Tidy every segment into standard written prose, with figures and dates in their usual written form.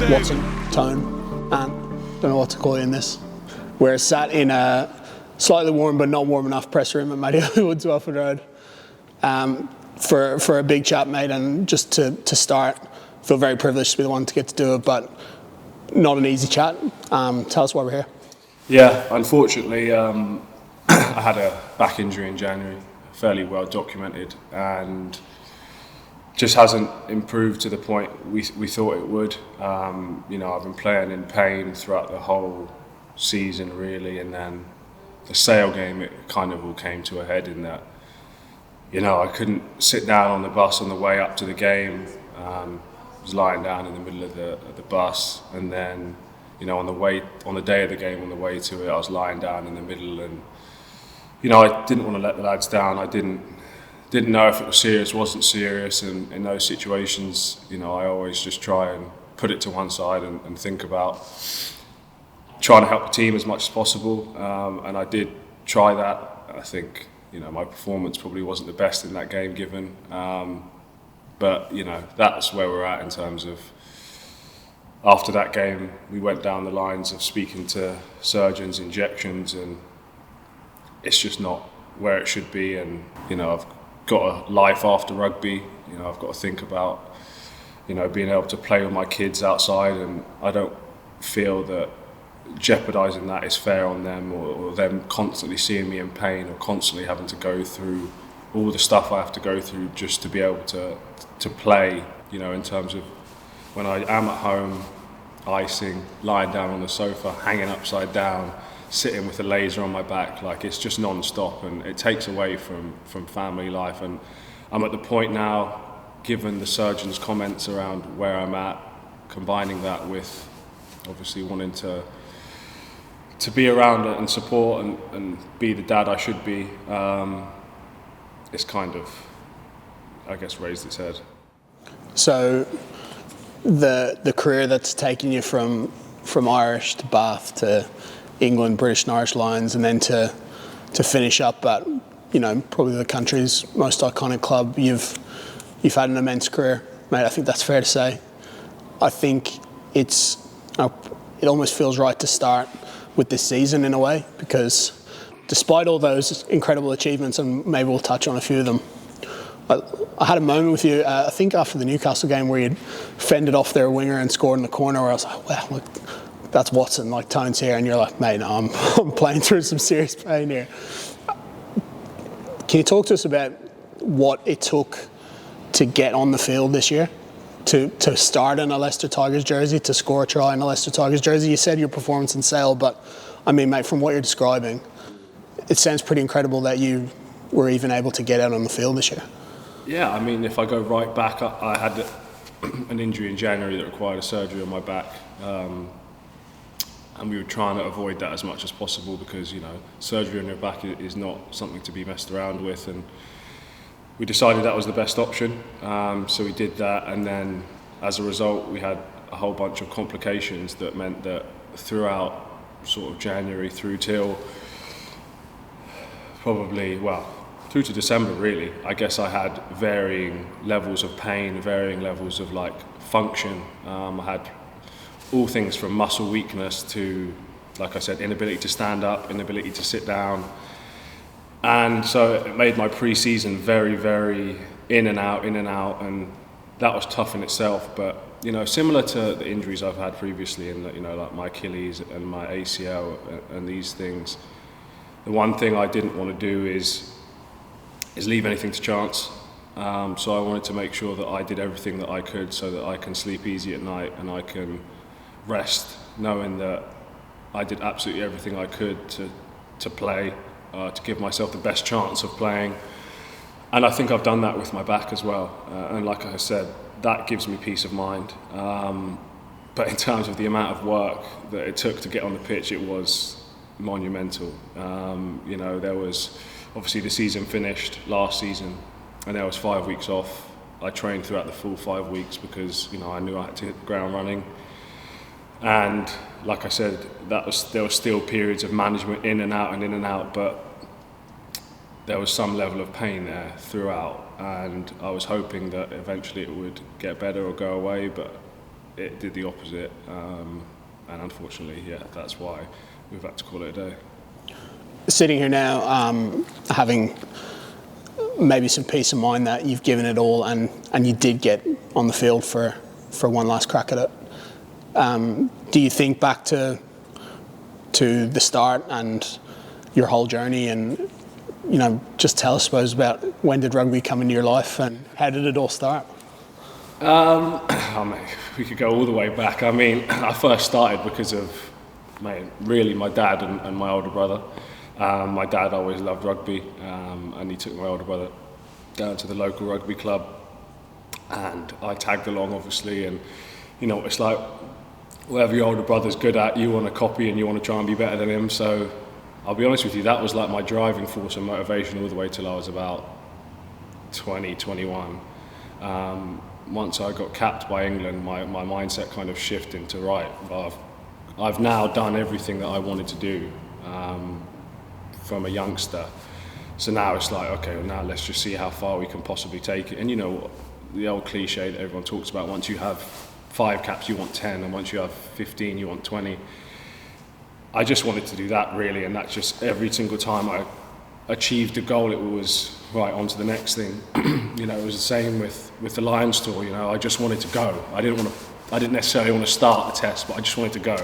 Watson, tone, don't know what to call you in this. We're sat in a slightly warm but not warm enough press room at Matty Woods, Welford Road, for a big chat, mate, and just to start, I feel very privileged to be the one to get to do it, but not an easy chat. Tell us why we're here. Yeah, unfortunately, I had a back injury in January, fairly well documented, and just hasn't improved to the point we thought it would. I've been playing in pain throughout the whole season, really, and then the Sale game, it kind of all came to a head in that, I couldn't sit down on the bus on the way up to the game. I was lying down in the middle of the bus, and then, on the day of the game, on the way to it, I was lying down in the middle, and I didn't want to let the lads down. I didn't know if it was serious, wasn't serious, and in those situations, I always just try and put it to one side and think about trying to help the team as much as possible, and I did try that. I think, my performance probably wasn't the best in that game given, but, that's where we're at in terms of, after that game, we went down the lines of speaking to surgeons, injections, and it's just not where it should be, and, I've got a life after rugby. I've got to think about, being able to play with my kids outside, and I don't feel that jeopardising that is fair on them, or them constantly seeing me in pain, or constantly having to go through all the stuff I have to go through just to be able to play, in terms of when I am at home, icing, lying down on the sofa, hanging upside down, sitting with a laser on my back, like it's just non-stop, and it takes away from family life. And I'm at the point now, given the surgeon's comments around where I'm at, combining that with obviously wanting to be around it and support and be the dad I should be, it's kind of, I guess, raised its head. So the career that's taken you from Irish to Bath to England, British and Irish Lions, and then to finish up at, probably the country's most iconic club, you've had an immense career, mate. I think that's fair to say. I think it almost feels right to start with this season in a way, because despite all those incredible achievements, and maybe we'll touch on a few of them, I had a moment with you, I think after the Newcastle game, where you'd fended off their winger and scored in the corner, where I was like, wow, look, that's Watson, like Tone's here, and you're like, mate, no, I'm playing through some serious pain here. Can you talk to us about what it took to get on the field this year, to start in a Leicester Tigers jersey, to score a try in a Leicester Tigers jersey? You said your performance in Sale, but I mean, mate, from what you're describing, it sounds pretty incredible that you were even able to get out on the field this year. Yeah, I mean, if I go right back, I had an injury in January that required a surgery on my back. And we were trying to avoid that as much as possible, because, surgery on your back is not something to be messed around with. And we decided that was the best option. So we did that. And then as a result, we had a whole bunch of complications that meant that throughout sort of January through till probably, through to December really, I guess I had varying levels of pain, varying levels of function. I had all things from muscle weakness to, like I said, inability to stand up, inability to sit down. And so it made my pre-season very, very in and out, and that was tough in itself. But, similar to the injuries I've had previously, and like my Achilles and my ACL and these things, the one thing I didn't want to do is leave anything to chance. So I wanted to make sure that I did everything that I could so that I can sleep easy at night and I can rest knowing that I did absolutely everything I could to play, to give myself the best chance of playing. And I think I've done that with my back as well. And like I said, that gives me peace of mind. But in terms of the amount of work that it took to get on the pitch, it was monumental. There was obviously the season finished last season and there was 5 weeks off. I trained throughout the full 5 weeks because I knew I had to hit the ground running. And like I said, there were still periods of management in and out, but there was some level of pain there throughout, and I was hoping that eventually it would get better or go away, but it did the opposite, and unfortunately, that's why we've had to call it a day. Sitting here now, having maybe some peace of mind that you've given it all and you did get on the field for one last crack at it. Do you think back to the start and your whole journey, and just tell us, I suppose, about when did rugby come into your life and how did it all start? We could go all the way back. I mean, I first started because of my dad and my older brother. My dad always loved rugby, and he took my older brother down to the local rugby club, and I tagged along, obviously, and it's like whatever your older brother's good at, you want to copy and you want to try and be better than him. So I'll be honest with you, that was like my driving force and motivation all the way till I was about 20, 21. Once I got capped by England, my mindset kind of shifted into, right, I've now done everything that I wanted to do from a youngster. So now it's like, okay, well now let's just see how far we can possibly take it. And the old cliche that everyone talks about, once you have 5 caps you want 10, and once you have 15 you want 20. I just wanted to do that really, and that's just every single time I achieved a goal, it was right on to the next thing. It was the same with the Lions tour. I just wanted to go. I didn't necessarily want to start the test, but I just wanted to go.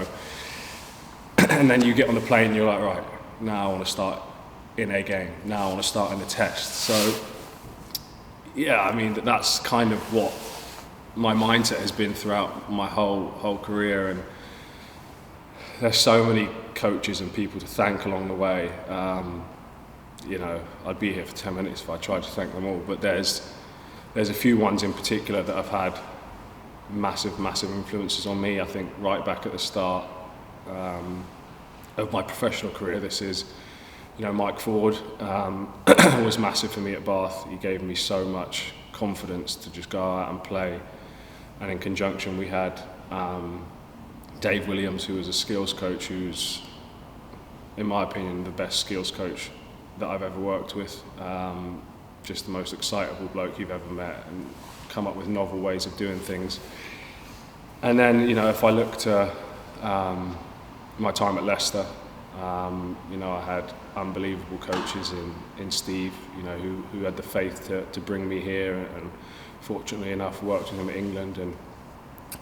And then you get on the plane and you're like, right, now I want to start in a game, now I want to start in the test. So that's kind of what my mindset has been throughout my whole career, and there's so many coaches and people to thank along the way. I'd be here for 10 minutes if I tried to thank them all, but there's a few ones in particular that have had massive influences on me. I think right back at the start of my professional career, this is Mike Ford was massive for me at Bath. He gave me so much confidence to just go out and play. And in conjunction we had Dave Williams, who was a skills coach, who's, in my opinion, the best skills coach that I've ever worked with. Just the most excitable bloke you've ever met, and come up with novel ways of doing things. And then, if I look to my time at Leicester, I had unbelievable coaches in Steve, who had the faith to bring me here, and fortunately enough worked with him at England, and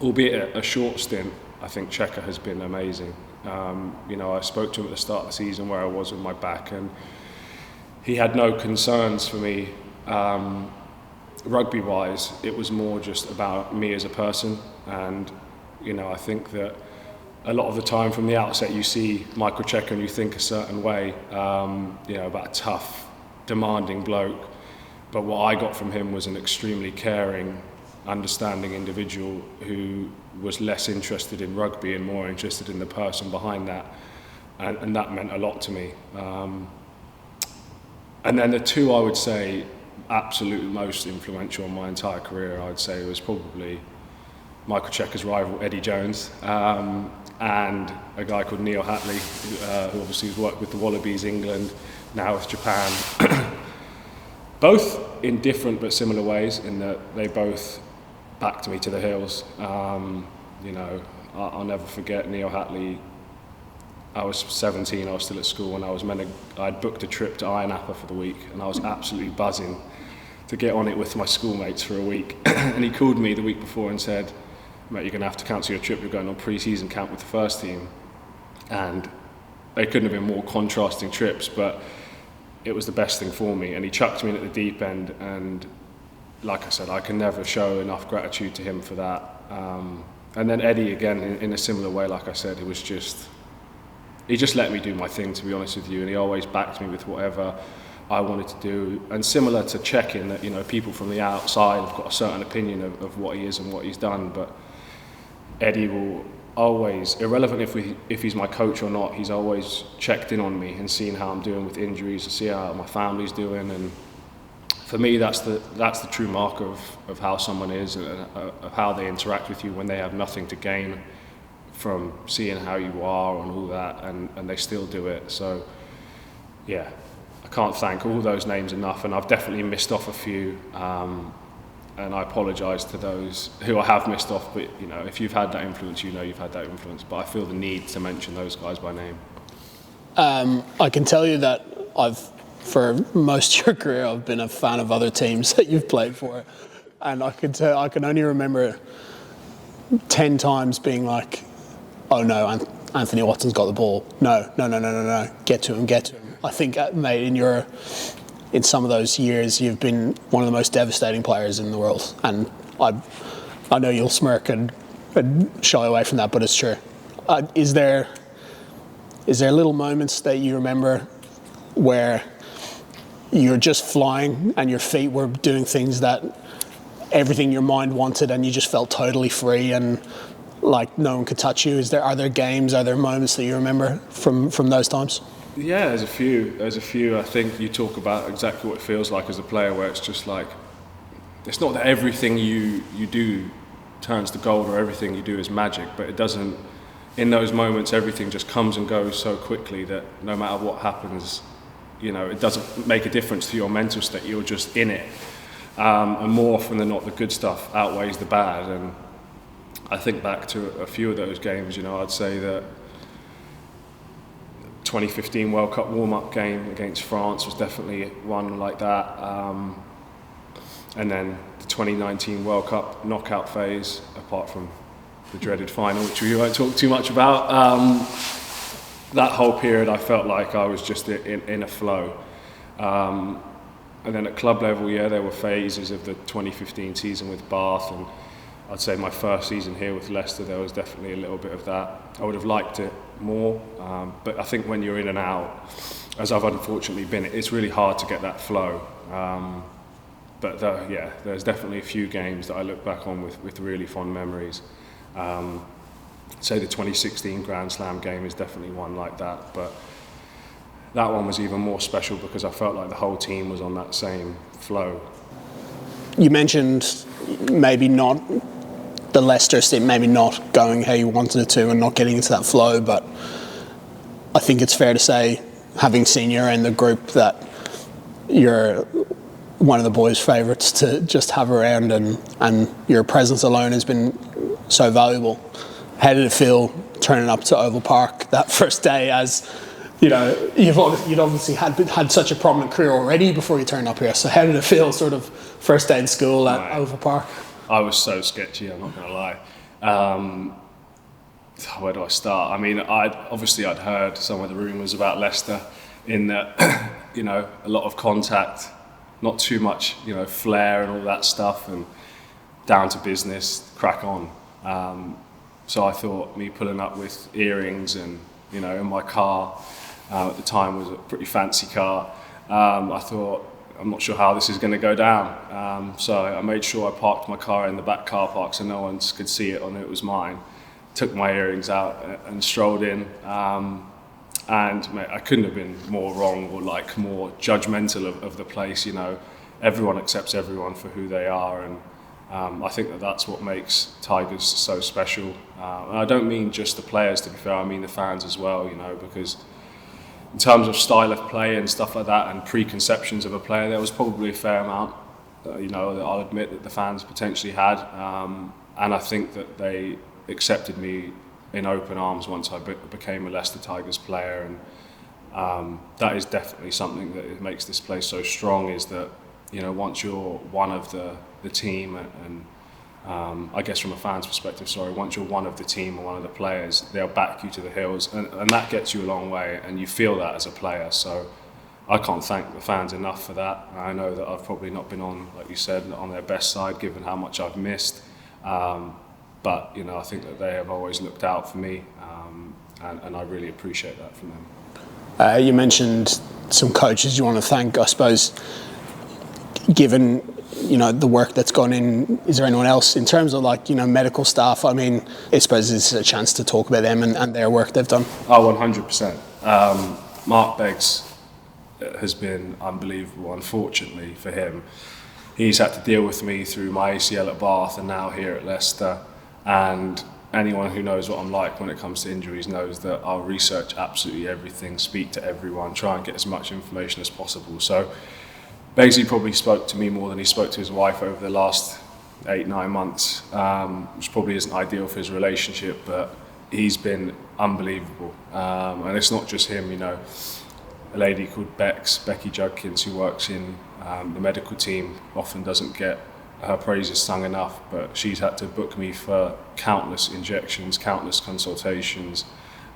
albeit a short stint, I think Checker has been amazing. I spoke to him at the start of the season where I was with my back, and he had no concerns for me rugby wise. It was more just about me as a person, and I think that a lot of the time from the outset you see Michael Checker and you think a certain way, about a tough, demanding bloke. But what I got from him was an extremely caring, understanding individual who was less interested in rugby and more interested in the person behind that. And that meant a lot to me. And then the two I would say absolutely most influential in my entire career, I'd say, was probably Michael Checker's rival, Eddie Jones, and a guy called Neil Hatley, who obviously has worked with the Wallabies, England, now with Japan. Both in different but similar ways, in that they both backed me to the hills. I'll never forget Neil Hatley. I was 17, I was still at school, and I'd booked a trip to Iron Appa for the week, and I was absolutely buzzing to get on it with my schoolmates for a week. And he called me the week before and said, "Mate, you're going to have to cancel your trip, you're going on pre-season camp with the first team." And they couldn't have been more contrasting trips, but it was the best thing for me. And he chucked me in at the deep end, and like I said, I can never show enough gratitude to him for that. And then Eddie, again, in a similar way, like I said, he just let me do my thing, to be honest with you, and he always backed me with whatever I wanted to do. And similar to checking that, you know, people from the outside have got a certain opinion of what he is and what he's done, but Eddie will always, irrelevant if he's my coach or not, he's always checked in on me and seen how I'm doing with injuries, to see how my family's doing. And for me, that's the true mark of how someone is, and of how they interact with you when they have nothing to gain from seeing how you are and all that, and they still do it. So yeah, I can't thank all those names enough, and I've definitely missed off a few, and I apologise to those who I have missed off, but you know, if you've had that influence, you know you've had that influence, but I feel the need to mention those guys by name. I can tell you that for most of your career, I've been a fan of other teams that you've played for, and I can only remember 10 times being like, oh no, Anthony Watson's got the ball. No, get to him. I think, mate, in some of those years, you've been one of the most devastating players in the world. And I know you'll smirk and shy away from that, but it's true. Is there little moments that you remember where you're just flying and your feet were doing things that everything your mind wanted, and you just felt totally free and like no one could touch you? Are there games, are there moments that you remember from those times? Yeah, there's a few. I think you talk about exactly what it feels like as a player, where it's just like, it's not that everything you do turns to gold or everything you do is magic, but it doesn't. In those moments, everything just comes and goes so quickly that no matter what happens, you know, it doesn't make a difference to your mental state. You're just in it, and more often than not, the good stuff outweighs the bad. And I think back to a few of those games. You know, I'd say that 2015 World Cup warm-up game against France was definitely one like that. And then the 2019 World Cup knockout phase, apart from the dreaded final, which we won't talk too much about. That whole period, I felt like I was just in a flow. And then at club level, yeah, there were phases of the 2015 season with Bath, and I'd say my first season here with Leicester, there was definitely a little bit of that. I would have liked it more, but I think when you're in and out, as I've unfortunately been, it's really hard to get that flow. But yeah, there's definitely a few games that I look back on with really fond memories. Say the 2016 Grand Slam game is definitely one like that, but that one was even more special because I felt like the whole team was on that same flow. You mentioned maybe not the Leicester stint, maybe not going how you wanted it to and not getting into that flow, but I think it's fair to say, having seen you in the group, that you're one of the boys' favourites to just have around, and your presence alone has been so valuable. How did it feel turning up to Oval Park that first day? As you know, you'd obviously had such a prominent career already before you turned up here. So how did it feel, sort of first day in school at Oval Park? I was so sketchy, I'm not going to lie. Where do I start? I mean, I'd heard some of the rumours about Leicester, in that, you know, a lot of contact, not too much, you know, flair and all that stuff, and down to business, crack on. So I thought me pulling up with earrings and, you know, in my car, at the time was a pretty fancy car, I thought, I'm not sure how this is going to go down. So I made sure I parked my car in the back car park so no one could see it or knew it was mine. Took my earrings out and strolled in. And mate, I couldn't have been more wrong or like more judgmental of the place. You know, everyone accepts everyone for who they are, and I think that's what makes Tigers so special. And I don't mean just the players, to be fair, I mean the fans as well, you know, because in terms of style of play and stuff like that and preconceptions of a player, there was probably a fair amount, you know, that I'll admit that the fans potentially had. And I think that they accepted me in open arms once I became a Leicester Tigers player. And that is definitely something that makes this place so strong, is that, you know, once you're one of the team, and I guess from a fan's perspective, once you're one of the team or one of the players, they'll back you to the hills, and that gets you a long way, and you feel that as a player. So I can't thank the fans enough for that. I know that I've probably not been on, like you said, on their best side, given how much I've missed. But I think that they have always looked out for me, and I really appreciate that from them. You mentioned some coaches you want to thank. I suppose, given the work that's gone in, is there anyone else in terms of medical staff? I mean, I suppose this is a chance to talk about them and their work they've done. Oh, 100%. Mark Beggs has been unbelievable. Unfortunately for him, he's had to deal with me through my ACL at Bath and now here at Leicester. And anyone who knows what I'm like when it comes to injuries knows that I'll research absolutely everything, speak to everyone, try and get as much information as possible. So Beggsy probably spoke to me more than he spoke to his wife over the last 8-9 months, which probably isn't ideal for his relationship, but he's been unbelievable. And it's not just him, a lady called Becky Judkins, who works in the medical team, often doesn't get her praises sung enough, but she's had to book me for countless injections, countless consultations,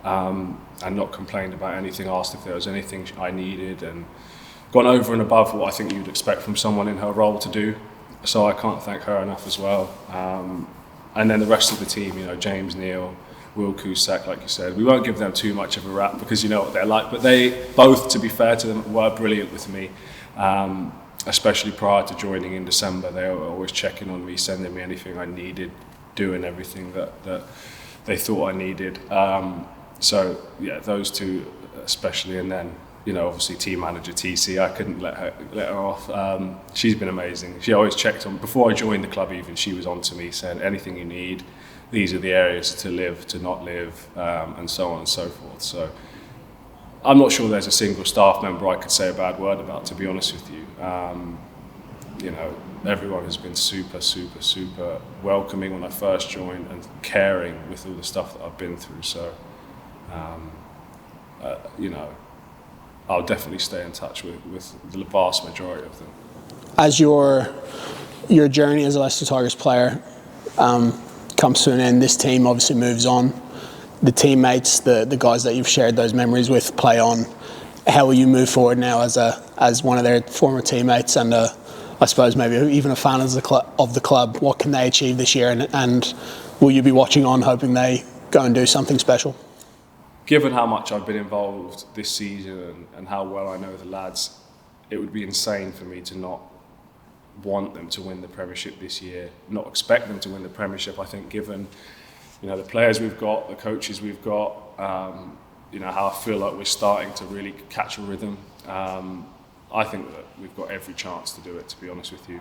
and not complained about anything, asked if there was anything I needed, and gone over and above what I think you'd expect from someone in her role to do. So I can't thank her enough as well. And then the rest of the team, James Neal, Will Cusack, like you said, we won't give them too much of a rap because you know what they're like, but they both, to be fair to them, were brilliant with me, especially prior to joining in December. They were always checking on me, sending me anything I needed, doing everything that they thought I needed. So yeah, those two especially, and then obviously team manager TC, I couldn't let her off. She's been amazing. She always checked on, before I joined the club even, she was on to me saying anything you need, these are the areas to live, to not live, and so on and so forth. So I'm not sure there's a single staff member I could say a bad word about, to be honest with you. Everyone has been super, super, super welcoming when I first joined and caring with all the stuff that I've been through. So, I'll definitely stay in touch with the vast majority of them. As your journey as a Leicester Tigers player comes to an end, this team obviously moves on. The teammates, the guys that you've shared those memories with, play on. How will you move forward now as one of their former teammates and I suppose maybe even a fan of the club? What can they achieve this year, and will you be watching on hoping they go and do something special? Given how much I've been involved this season and how well I know the lads, it would be insane for me to not want them to win the Premiership this year, not expect them to win the Premiership. I think given the players we've got, the coaches we've got, how I feel like we're starting to really catch a rhythm, I think that we've got every chance to do it, to be honest with you.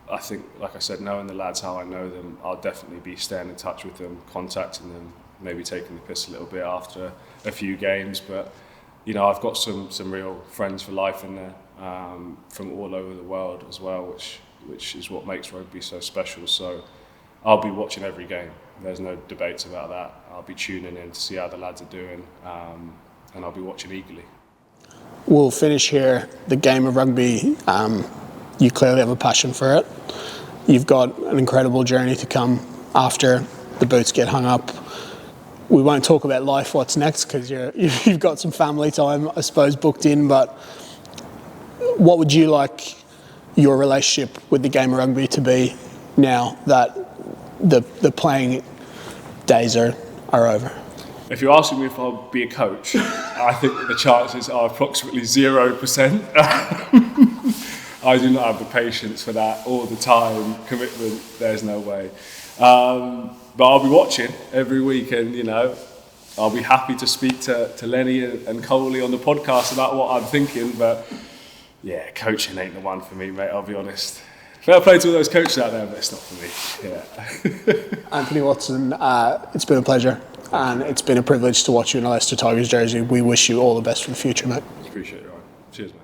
I think, like I said, knowing the lads how I know them, I'll definitely be staying in touch with them, contacting them, maybe taking the piss a little bit after a few games. But, I've got some real friends for life in there, from all over the world as well, which is what makes rugby so special. So I'll be watching every game. There's no debates about that. I'll be tuning in to see how the lads are doing, and I'll be watching eagerly. We'll finish here. The game of rugby, you clearly have a passion for it. You've got an incredible journey to come after the boots get hung up. We won't talk about life, what's next, because you've got some family time, I suppose, booked in. But what would you like your relationship with the game of rugby to be now that the playing days are over? If you're asking me if I'll be a coach, I think that the chances are approximately 0%. I do not have the patience for that, all the time, commitment, there's no way. But I'll be watching every week, and I'll be happy to speak to Lenny and Coley on the podcast about what I'm thinking. But yeah, coaching ain't the one for me, mate, I'll be honest. Fair play to all those coaches out there, but it's not for me. Yeah. Anthony Watson, it's been a pleasure, and it's been a privilege to watch you in a Leicester Tigers jersey. We wish you all the best for the future, mate. Appreciate it, Ryan. Cheers, mate.